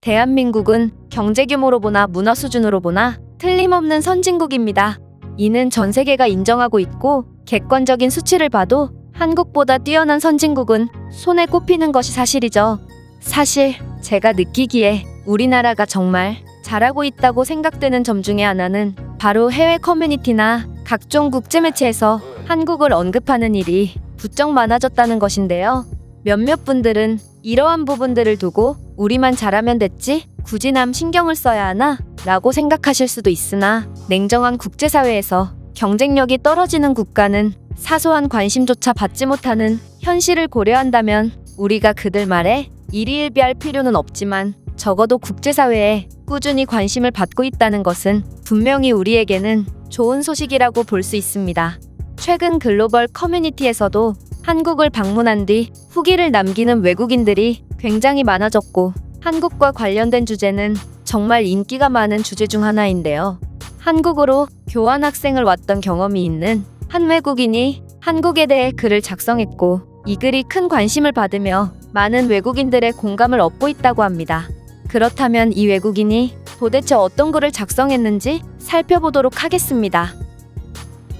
대한민국은 경제 규모로 보나 문화 수준으로 보나 틀림없는 선진국입니다. 이는 전 세계가 인정하고 있고 객관적인 수치를 봐도 한국보다 뛰어난 선진국은 손에 꼽히는 것이 사실이죠. 사실 제가 느끼기에 우리나라가 정말 잘하고 있다고 생각되는 점 중에 하나는 바로 해외 커뮤니티나 각종 국제매체에서 한국을 언급하는 일이 부쩍 많아졌다는 것인데요. 몇몇 분들은 이러한 부분들을 두고 우리만 잘하면 됐지 굳이 남 신경을 써야 하나? 라고 생각하실 수도 있으나 냉정한 국제사회에서 경쟁력이 떨어지는 국가는 사소한 관심조차 받지 못하는 현실을 고려한다면 우리가 그들 말에 일희일비할 필요는 없지만 적어도 국제사회에 꾸준히 관심을 받고 있다는 것은 분명히 우리에게는 좋은 소식이라고 볼 수 있습니다. 최근 글로벌 커뮤니티에서도 한국을 방문한 뒤 후기를 남기는 외국인들이 굉장히 많아졌고 한국과 관련된 주제는 정말 인기가 많은 주제 중 하나인데요. 한국으로 교환학생을 왔던 경험이 있는 한 외국인이 한국에 대해 글을 작성했고 이 글이 큰 관심을 받으며 많은 외국인들의 공감을 얻고 있다고 합니다. 그렇다면 이 외국인이 도대체 어떤 글을 작성했는지 살펴보도록 하겠습니다.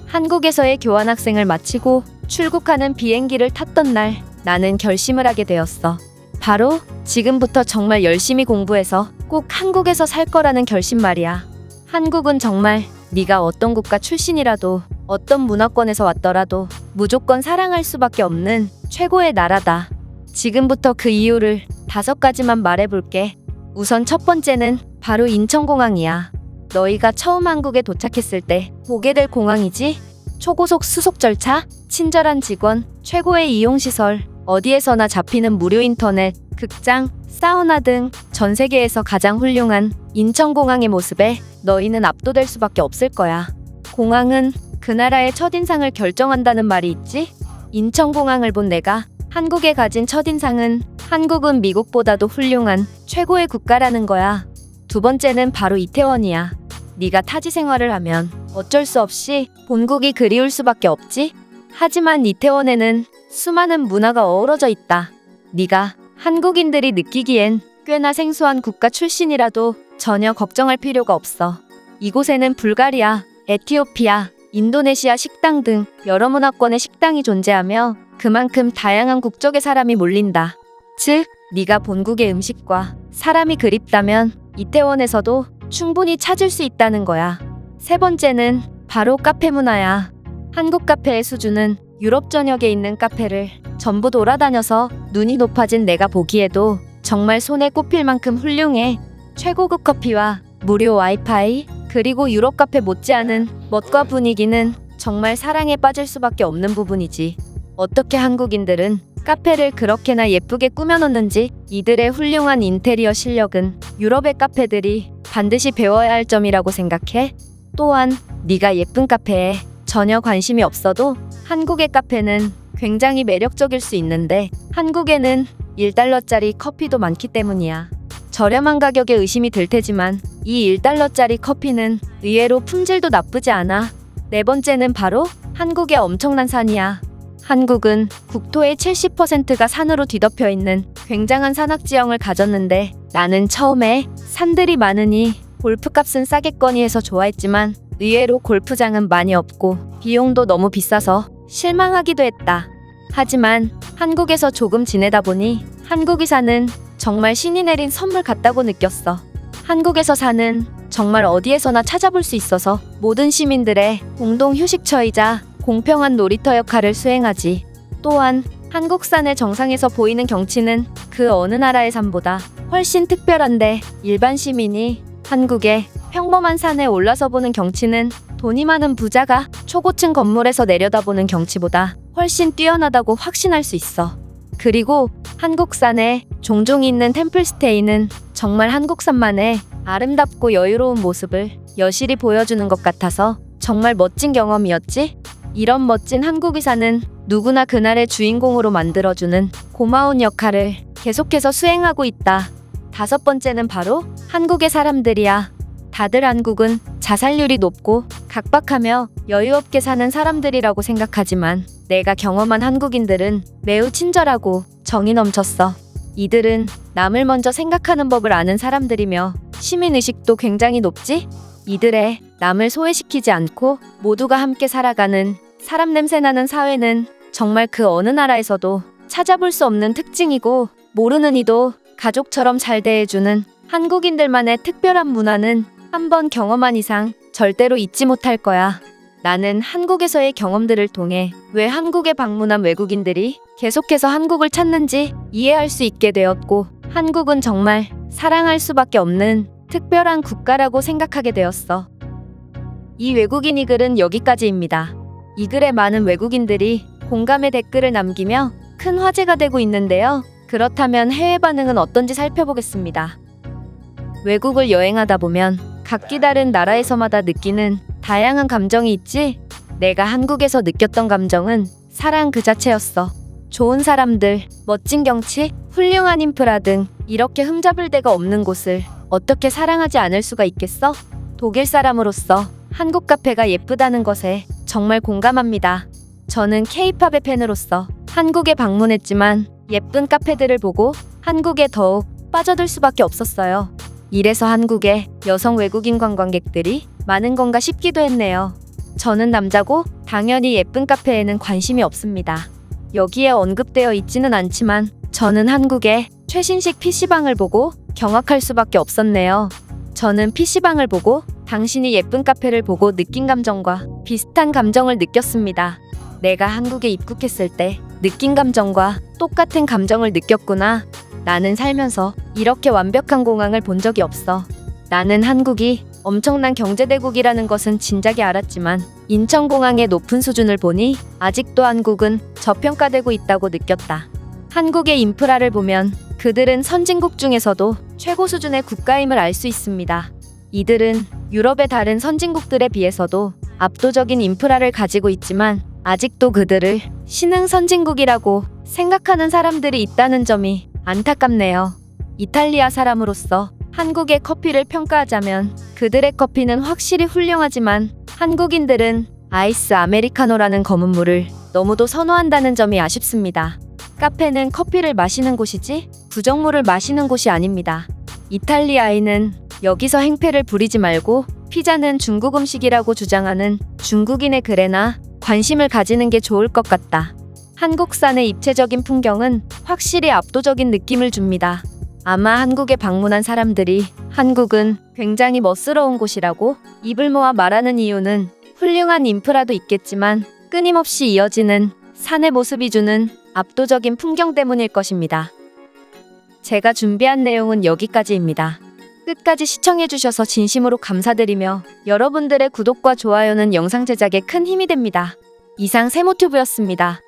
한국에서의 교환학생을 마치고 출국하는 비행기를 탔던 날 나는 결심을 하게 되었어. 바로 지금부터 정말 열심히 공부해서 꼭 한국에서 살 거라는 결심 말이야. 한국은 정말 네가 어떤 국가 출신이라도 어떤 문화권에서 왔더라도 무조건 사랑할 수밖에 없는 최고의 나라다. 지금부터 그 이유를 5가지만 말해볼게. 우선 첫 번째는 바로 인천공항이야. 너희가 처음 한국에 도착했을 때 보게 될 공항이지? 초고속 수속 절차, 친절한 직원, 최고의 이용시설, 어디에서나 잡히는 무료 인터넷, 극장, 사우나 등 전 세계에서 가장 훌륭한 인천공항의 모습에 너희는 압도될 수밖에 없을 거야. 공항은 그 나라의 첫인상을 결정한다는 말이 있지? 인천공항을 본 내가 한국에 가진 첫인상은 한국은 미국보다도 훌륭한 최고의 국가라는 거야. 두 번째는 바로 이태원이야. 네가 타지 생활을 하면 어쩔 수 없이 본국이 그리울 수밖에 없지? 하지만 이태원에는 수많은 문화가 어우러져 있다. 네가 한국인들이 느끼기엔 꽤나 생소한 국가 출신이라도 전혀 걱정할 필요가 없어. 이곳에는 불가리아, 에티오피아, 인도네시아 식당 등 여러 문화권의 식당이 존재하며 그만큼 다양한 국적의 사람이 몰린다. 즉, 네가 본국의 음식과 사람이 그립다면 이태원에서도 충분히 찾을 수 있다는 거야. 세 번째는 바로 카페 문화야. 한국 카페의 수준은 유럽 전역에 있는 카페를 전부 돌아다녀서 눈이 높아진 내가 보기에도 정말 손에 꼽힐 만큼 훌륭해. 최고급 커피와 무료 와이파이, 그리고 유럽 카페 못지않은 멋과 분위기는 정말 사랑에 빠질 수밖에 없는 부분이지. 어떻게 한국인들은 카페를 그렇게나 예쁘게 꾸며놓는지 이들의 훌륭한 인테리어 실력은 유럽의 카페들이 반드시 배워야 할 점이라고 생각해. 또한 네가 예쁜 카페에 전혀 관심이 없어도 한국의 카페는 굉장히 매력적일 수 있는데 한국에는 1달러짜리 커피도 많기 때문이야. 저렴한 가격에 의심이 들 테지만 이 1달러짜리 커피는 의외로 품질도 나쁘지 않아. 네 번째는 바로 한국의 엄청난 산이야. 한국은 국토의 70%가 산으로 뒤덮여 있는 굉장한 산악지형을 가졌는데 나는 처음에 산들이 많으니 골프값은 싸겠거니 해서 좋아했지만 의외로 골프장은 많이 없고 비용도 너무 비싸서 실망하기도 했다. 하지만 한국에서 조금 지내다 보니 한국이 사는 정말 신이 내린 선물 같다고 느꼈어. 한국에서 사는 정말 어디에서나 찾아볼 수 있어서 모든 시민들의 공동 휴식처이자 공평한 놀이터 역할을 수행하지. 또한 한국산의 정상에서 보이는 경치는 그 어느 나라의 산보다 훨씬 특별한데 일반 시민이 한국의 평범한 산에 올라서 보는 경치는 돈이 많은 부자가 초고층 건물에서 내려다보는 경치보다 훨씬 뛰어나다고 확신할 수 있어. 그리고 한국산에 종종 있는 템플스테이는 정말 한국산만의 아름답고 여유로운 모습을 여실히 보여주는 것 같아서 정말 멋진 경험이었지? 이런 멋진 한국이 사는 누구나 그날의 주인공으로 만들어주는 고마운 역할을 계속해서 수행하고 있다. 5번째는 바로 한국의 사람들이야. 다들 한국은 자살률이 높고 각박하며 여유 없게 사는 사람들이라고 생각하지만 내가 경험한 한국인들은 매우 친절하고 정이 넘쳤어. 이들은 남을 먼저 생각하는 법을 아는 사람들이며 시민의식도 굉장히 높지? 이들의 남을 소외시키지 않고 모두가 함께 살아가는 사람 냄새나는 사회는 정말 그 어느 나라에서도 찾아볼 수 없는 특징이고, 모르는 이도 가족처럼 잘 대해주는 한국인들만의 특별한 문화는 한번 경험한 이상 절대로 잊지 못할 거야. 나는 한국에서의 경험들을 통해 왜 한국에 방문한 외국인들이 계속해서 한국을 찾는지 이해할 수 있게 되었고, 한국은 정말 사랑할 수밖에 없는 특별한 국가라고 생각하게 되었어. 이 외국인 이 글은 여기까지입니다. 이 글에 많은 외국인들이 공감의 댓글을 남기며 큰 화제가 되고 있는데요. 그렇다면 해외 반응은 어떤지 살펴보겠습니다. 외국을 여행하다 보면 각기 다른 나라에서마다 느끼는 다양한 감정이 있지? 내가 한국에서 느꼈던 감정은 사랑 그 자체였어. 좋은 사람들, 멋진 경치, 훌륭한 인프라 등 이렇게 흠잡을 데가 없는 곳을 어떻게 사랑하지 않을 수가 있겠어? 독일 사람으로서 한국 카페가 예쁘다는 것에 정말 공감합니다. 저는 K-팝의 팬으로서 한국에 방문했지만 예쁜 카페들을 보고 한국에 더욱 빠져들 수밖에 없었어요. 이래서 한국에 여성 외국인 관광객들이 많은 건가 싶기도 했네요. 저는 남자고 당연히 예쁜 카페에는 관심이 없습니다. 여기에 언급되어 있지는 않지만 저는 한국의 최신식 PC방을 보고 경악할 수밖에 없었네요. 저는 PC방을 보고 당신이 예쁜 카페를 보고 느낀 감정과 비슷한 감정을 느꼈습니다. 내가 한국에 입국했을 때 느낀 감정과 똑같은 감정을 느꼈구나. 나는 살면서 이렇게 완벽한 공항을 본 적이 없어. 나는 한국이 엄청난 경제대국이라는 것은 진작에 알았지만 인천공항의 높은 수준을 보니 아직도 한국은 저평가되고 있다고 느꼈다. 한국의 인프라를 보면 그들은 선진국 중에서도 최고 수준의 국가임을 알 수 있습니다. 이들은 유럽의 다른 선진국들에 비해서도 압도적인 인프라를 가지고 있지만 아직도 그들을 신흥 선진국이라고 생각하는 사람들이 있다는 점이 안타깝네요. 이탈리아 사람으로서 한국의 커피를 평가하자면 그들의 커피는 확실히 훌륭하지만 한국인들은 아이스 아메리카노라는 검은 물을 너무도 선호한다는 점이 아쉽습니다. 카페는 커피를 마시는 곳이지 부정물을 마시는 곳이 아닙니다. 이탈리아인은 여기서 행패를 부리지 말고 피자는 중국 음식이라고 주장하는 중국인의 글에나 관심을 가지는 게 좋을 것 같다. 한국산의 입체적인 풍경은 확실히 압도적인 느낌을 줍니다. 아마 한국에 방문한 사람들이 한국은 굉장히 멋스러운 곳이라고 입을 모아 말하는 이유는 훌륭한 인프라도 있겠지만 끊임없이 이어지는 산의 모습이 주는 압도적인 풍경 때문일 것입니다. 제가 준비한 내용은 여기까지입니다. 끝까지 시청해주셔서 진심으로 감사드리며 여러분들의 구독과 좋아요는 영상 제작에 큰 힘이 됩니다. 이상 세모튜브였습니다.